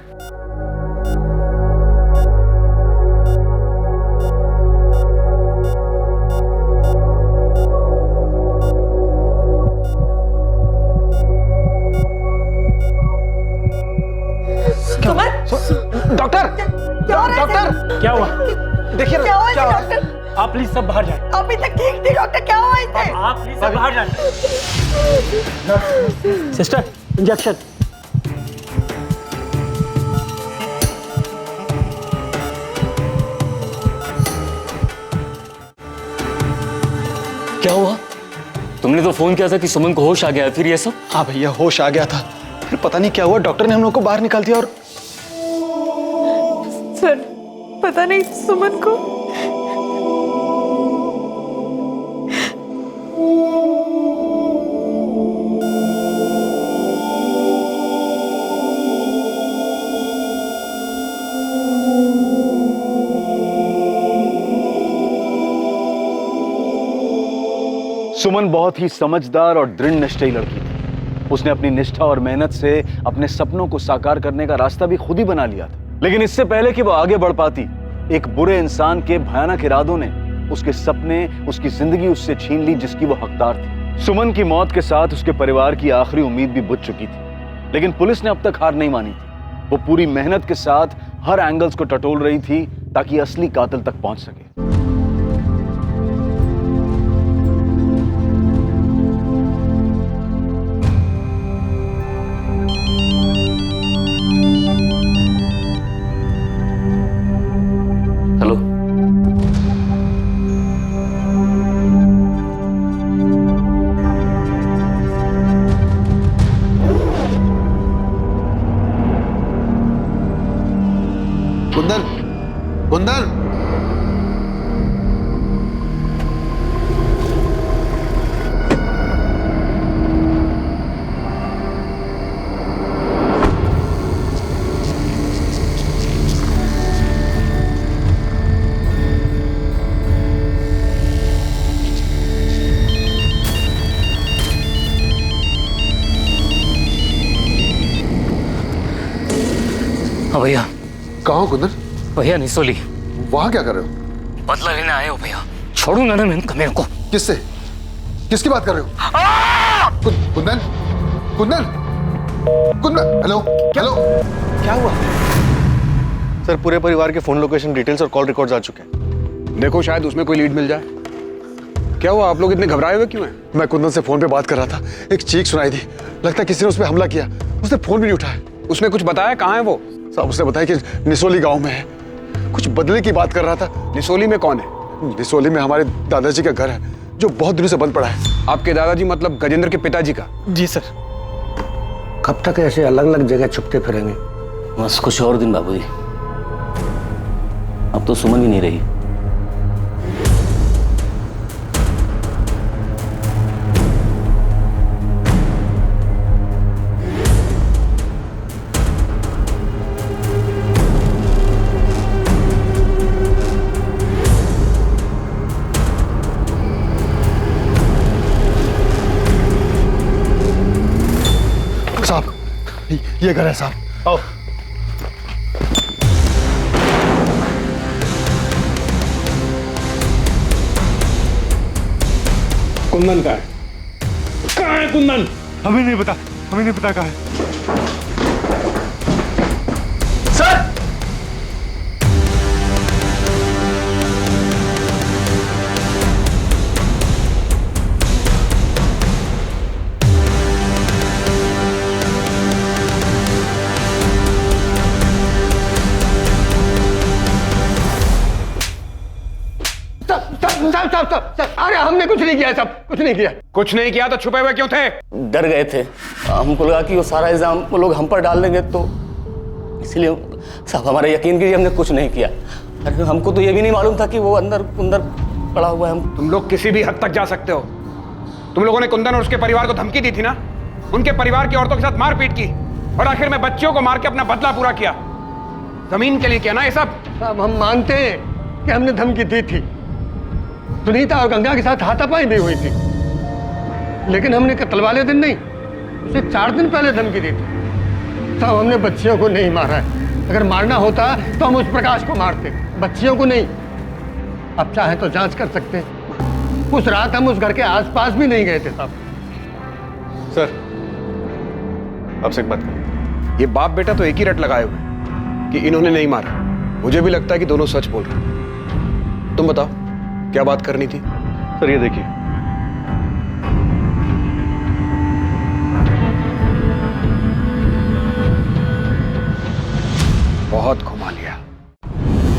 डॉक्टर, डॉक्टर क्या हुआ? देखिए क्या हुआ क्या डॉक्टर? आप प्लीज सब बाहर जाएं। अभी तक ठीक थी डॉक्टर, क्या हुआ इसे? आप प्लीज सब बाहर जाएं। Sister, injection. क्या हुआ? तुमने तो फोन किया था कि सुमन को होश आ गया, फिर ये सब? हाँ भैया, होश आ गया था, फिर पता नहीं क्या हुआ, डॉक्टर ने हम लोग को बाहर निकाल दिया। और सर पता नहीं सुमन को सुमन बहुत ही समझदार और दृढ़ निश्चयी लड़की थी। उसने अपनी निष्ठा और मेहनत से अपने सपनों को साकार करने का रास्ता भी खुद ही बना लिया था। लेकिन इससे पहले कि वो आगे बढ़ पाती, एक बुरे इंसान के भयानक इरादों ने उसके सपने, उसकी जिंदगी उससे छीन ली जिसकी वो हकदार थी। सुमन की मौत के साथ उसके परिवार की आखिरी उम्मीद भी बुझ चुकी थी, लेकिन पुलिस ने अब तक हार नहीं मानी थी। वो पूरी मेहनत के साथ हर एंगल्स को टटोल रही थी ताकि असली कातिल तक पहुंच सके। हेलो, कुंदन, कुंदन, हाँ भैया। कहाँ हो कुंदन? भैया निसोली। वहां क्या कर रहे हो? बदला लेने आए हो भैया। छोड़ूंगा ना मैं इन कमीनों को। किससे? किसकी बात कर रहे हो? कुंदन, कुंदन, कुंदन, हेलो, हेलो, क्या हुआ? सर, पूरे परिवार के फोन लोकेशन डिटेल्स और कॉल रिकॉर्ड्स आ चुके हैं। देखो, शायद उसमें कोई लीड मिल जाए। क्या हुआ, आप लोग इतने घबराए हुए क्यों हैं? मैं कुंदन से फोन पे बात कर रहा था, एक चीख सुनाई दी। लगता है किसी ने उस पर हमला किया। उसने फोन भी नहीं उठाया। उसने कुछ बताया? कहाँ है वो? साहब, उसने बताया कि निसोली गांव में है। कुछ बदले की बात कर रहा था। निसोली में कौन है? निसोली में हमारे दादाजी का घर है, जो बहुत दिनों से बंद पड़ा है। आपके दादाजी मतलब गजेंद्र के पिताजी का? जी सर। कब तक ऐसे अलग अलग जगह छुपते फिरेंगे? बस कुछ और दिन बाबूजी। अब तो सुमन भी नहीं रही। साहब, ये घर है साहब। आओ। कुंदन कहाँ है? कहाँ है कुंदन? हमें नहीं पता, हमें नहीं पता कहाँ है। सर! सब, अरे हमने कुछ नहीं किया, सब कुछ नहीं किया। कुछ नहीं किया तो छुपे हुए क्यों थे? डर गए थे। हमको लगा कि वो सारा इल्जाम वो लोग हम पर डाल देंगे, तो इसलिए साहब हमारा यकीन कीजिए, हमने कुछ नहीं किया। अरे हमको तो ये भी नहीं मालूम था कि वो अंदर अंदर पड़ा हुआ है। तुम लोग किसी भी हद तक जा सकते हो। तुम लोगों ने कुंदन और उसके परिवार को धमकी दी थी ना, उनके परिवार की औरतों के साथ मारपीट की और आखिर में बच्चियों को मार के अपना बदला पूरा किया। जमीन के लिए किया ना ये सब? साहब, हम मानते हैं कि हमने धमकी दी थी। सुनीता और गंगा के साथ हाथापाई भी हुई थी, लेकिन हमने कत्ल वाले दिन नहीं, उसे 4 दिन पहले धमकी दी थी। साहब, हमने बच्चियों को नहीं मारा है। अगर मारना होता तो हम उस प्रकाश को मारते, बच्चियों को नहीं। अब चाहे तो जांच कर सकते हैं। उस रात हम उस घर के आसपास भी नहीं गए थे साहब। सर, आपसे एक बात करें। ये बाप बेटा तो एक ही रट लगाए हुए कि इन्होंने नहीं मारा। मुझे भी लगता है कि दोनों सच बोल रहे हैं। तुम बताओ, क्या बात करनी थी? सर, ये देखिए। बहुत घुमा लिया।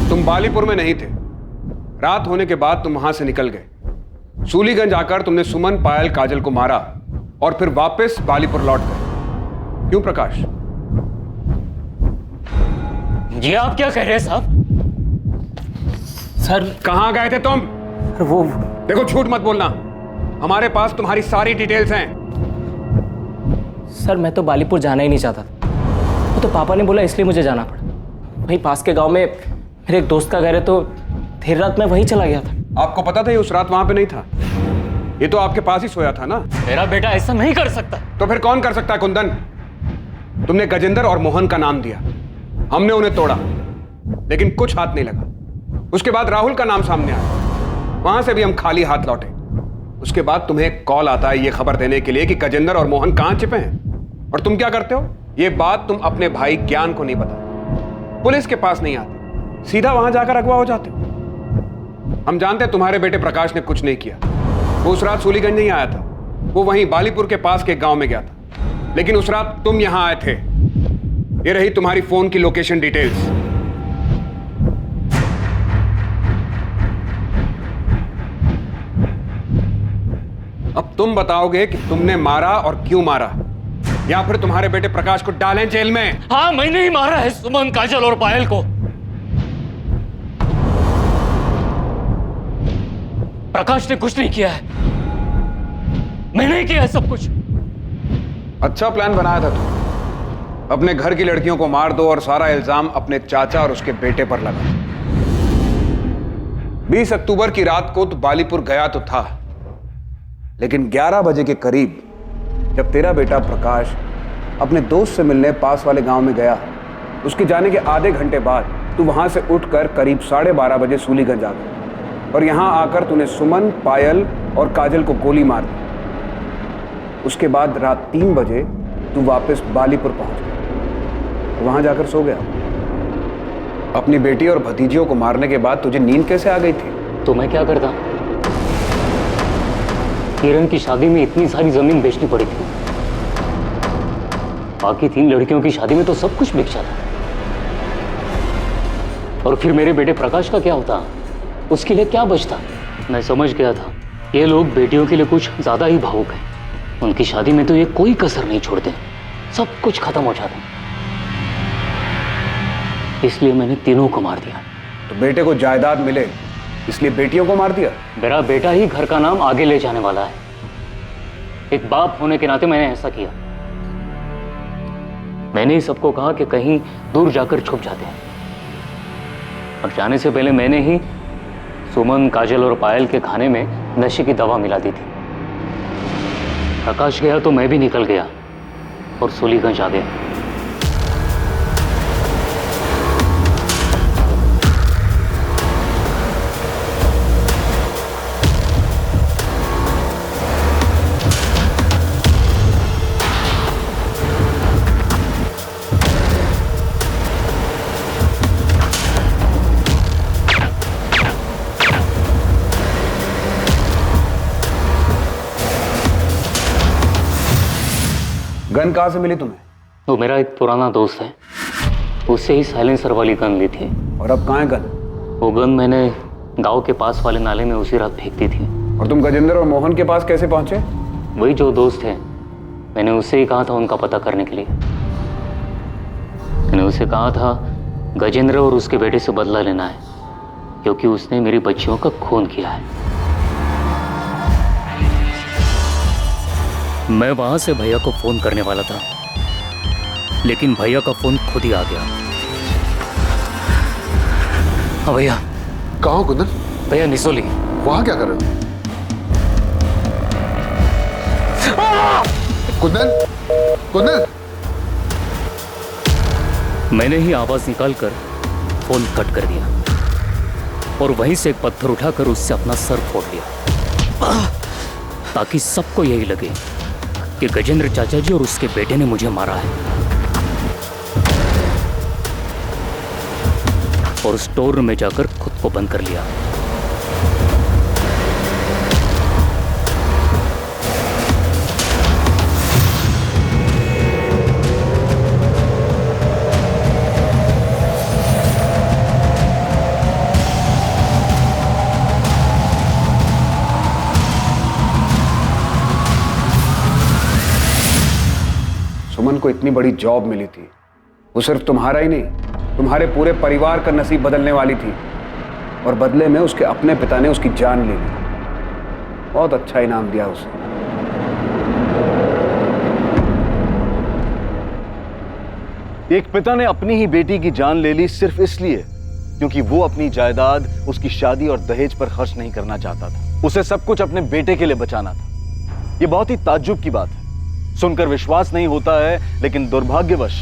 तुम बालीपुर में नहीं थे। रात होने के बाद तुम वहां से निकल गए। सूलीगंज आकर तुमने सुमन, पायल, काजल को मारा और फिर वापस बालीपुर लौट गए। क्यों प्रकाश? जी आप क्या कह रहे हैं साहब? सर, कहां गए थे तुम? वो देखो, झूठ मत बोलना। हमारे पास तुम्हारी सारी डिटेल्स हैं। सर, मैं तो बालीपुर जाना ही नहीं चाहता था। वो तो पापा ने बोला, इसलिए मुझे जाना पड़ा। वहीं पास के गांव में मेरे एक दोस्त का घर है, तो देर रात मैं वहीं चला गया था। आपको पता था ये उस रात वहां पे नहीं था? ये तो आपके पास ही सोया था ना? मेरा बेटा ऐसा नहीं कर सकता। तो फिर कौन कर सकता है कुंदन? तुमने गजेंद्र और मोहन का नाम दिया, हमने उन्हें तोड़ा, लेकिन कुछ हाथ नहीं लगा। उसके बाद राहुल का नाम सामने आया, वहां से भी हम खाली हाथ लौटे। उसके बाद तुम्हें कॉल आता है ये खबर देने के लिए कि गजेंद्र और मोहन कहां छिपे हैं, और तुम क्या करते हो? ये बात तुम अपने भाई ज्ञान को नहीं बता, पुलिस के पास नहीं आते, सीधा वहां जाकर अगवा हो जाते। हम जानते हैं तुम्हारे बेटे प्रकाश ने कुछ नहीं किया। वो उस रात सूलीगंज नहीं आया था, वो वहीं बालीपुर के पास के एक गांव में गया था। लेकिन उस रात तुम यहां आए थे। ये रही तुम्हारी फोन की लोकेशन डिटेल्स। अब तुम बताओगे कि तुमने मारा और क्यों मारा, या फिर तुम्हारे बेटे प्रकाश को डालें जेल में। हाँ, मैंने ही मारा है सुमन, काजल और पायल को। प्रकाश ने कुछ नहीं किया है, मैंने ही किया है सब कुछ। अच्छा प्लान बनाया था तुम। अपने घर की लड़कियों को मार दो और सारा इल्जाम अपने चाचा और उसके बेटे पर लगा। 20 अक्टूबर की रात को तो बालीपुर गया तो था, लेकिन 11 बजे के करीब जब तेरा बेटा प्रकाश अपने दोस्त से मिलने पास वाले गांव में गया, उसके जाने के आधे घंटे बाद तू वहां से उठकर करीब 12:30 बजे सूलीगंज आ गया और यहां आकर तूने सुमन, पायल और काजल को गोली मार दी। उसके बाद रात 3 बजे तू वापस बालीपुर पहुंच गया, वहां जाकर सो गया। अपनी बेटी और भतीजियों को मारने के बाद तुझे नींद कैसे आ गई थी? तो मैं क्या करता? किरण की शादी में इतनी सारी जमीन बेचनी पड़ी थी, बाकी 3 लड़कियों की शादी में तो सब कुछ बिक जाता। और फिर मेरे बेटे प्रकाश का क्या होता? उसके लिए क्या बचता? मैं समझ गया था ये लोग बेटियों के लिए कुछ ज्यादा ही भावुक हैं। उनकी शादी में तो ये कोई कसर नहीं छोड़ते, सब कुछ खत्म हो जाता। इसलिए मैंने तीनों को मार दिया। तो बेटे को जायदाद मिले इसलिए बेटियों को मार दिया? मेरा बेटा ही घर का नाम आगे ले जाने वाला है। एक बाप होने के नाते मैंने ऐसा किया। मैंने ही सबको कहा कि कहीं दूर जाकर छुप जाते हैं, और जाने से पहले मैंने ही सुमन, काजल और पायल के खाने में नशे की दवा मिला दी थी। प्रकाश गया तो मैं भी निकल गया और सूलीगंज आ गया। गन कहां से मिली तुम्हें? वो मेरा एक पुराना दोस्त है, उससे ही साइलेंसर वाली गन ली थी। और अब कहां है गन? वो गन मैंने गांव के पास वाले नाले में उसी रात फेंक दी थी। और तुम गजेंद्र और मोहन के पास कैसे पहुंचे? वही जो दोस्त है, मैंने उससे ही कहा था उनका पता करने के लिए। मैंने उसे कहा था गजेंद्र और उसके बेटे से बदला लेना है, क्योंकि उसने मेरी बच्चियों का खून किया है। मैं वहां से भैया को फोन करने वाला था, लेकिन भैया का फोन खुद ही आ गया। हाँ भैया। कहाँ हो कुंदन? भैया निसोली। वहां क्या कर रहे हो? कुंदन, कुंदन! मैंने ही आवाज निकालकर फोन कट कर दिया और वहीं से एक पत्थर उठाकर उससे अपना सर फोड़ दिया, ताकि सबको यही लगे कि गजेंद्र चाचा जी और उसके बेटे ने मुझे मारा है। और स्टोर रूम में जाकर खुद को बंद कर लिया। सुमन को इतनी बड़ी जॉब मिली थी, वो सिर्फ तुम्हारा ही नहीं, तुम्हारे पूरे परिवार का नसीब बदलने वाली थी, और बदले में उसके अपने पिता ने उसकी जान ले ली। बहुत अच्छा इनाम दिया उसे। एक पिता ने अपनी ही बेटी की जान ले ली सिर्फ इसलिए क्योंकि वो अपनी जायदाद, उसकी शादी और दहेज पर खर्च नहीं करना चाहता था। उसे सब कुछ अपने बेटे के लिए बचाना था। ये बहुत ही ताज्जुब की बात है, सुनकर विश्वास नहीं होता है, लेकिन दुर्भाग्यवश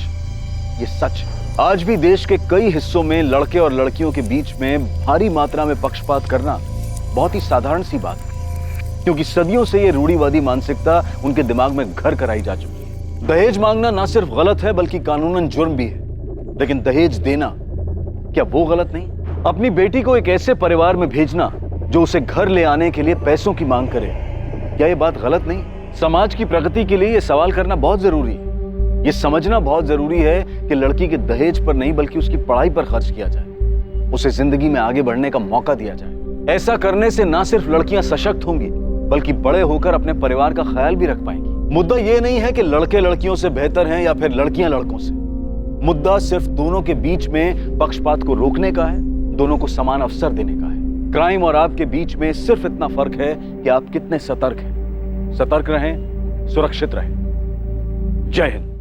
ये सच है। आज भी देश के कई हिस्सों में लड़के और लड़कियों के बीच में भारी मात्रा में पक्षपात करना बहुत ही साधारण सी बात है, क्योंकि सदियों से ये रूढ़िवादी मानसिकता उनके दिमाग में घर कराई जा चुकी है। दहेज मांगना ना सिर्फ गलत है बल्कि कानूनन जुर्म भी है, लेकिन दहेज देना क्या वो गलत नहीं? अपनी बेटी को एक ऐसे परिवार में भेजना जो उसे घर ले आने के लिए पैसों की मांग करे, क्या ये बात गलत नहीं? समाज की प्रगति के लिए ये सवाल करना बहुत जरूरी है। ये समझना बहुत जरूरी है कि लड़की के दहेज पर नहीं बल्कि उसकी पढ़ाई पर खर्च किया जाए, उसे जिंदगी में आगे बढ़ने का मौका दिया जाए। ऐसा करने से ना सिर्फ लड़कियां सशक्त होंगी बल्कि बड़े होकर अपने परिवार का ख्याल भी रख पाएंगी। मुद्दा ये नहीं है कि लड़के लड़कियों से बेहतर हैं या फिर लड़कियां लड़कों से। मुद्दा सिर्फ दोनों के बीच में पक्षपात को रोकने का है, दोनों को समान अवसर देने का है। क्राइम और आपके बीच में सिर्फ इतना फर्क है कि आप कितने सतर्क हैं। सतर्क रहें, सुरक्षित रहें। जय हिंद।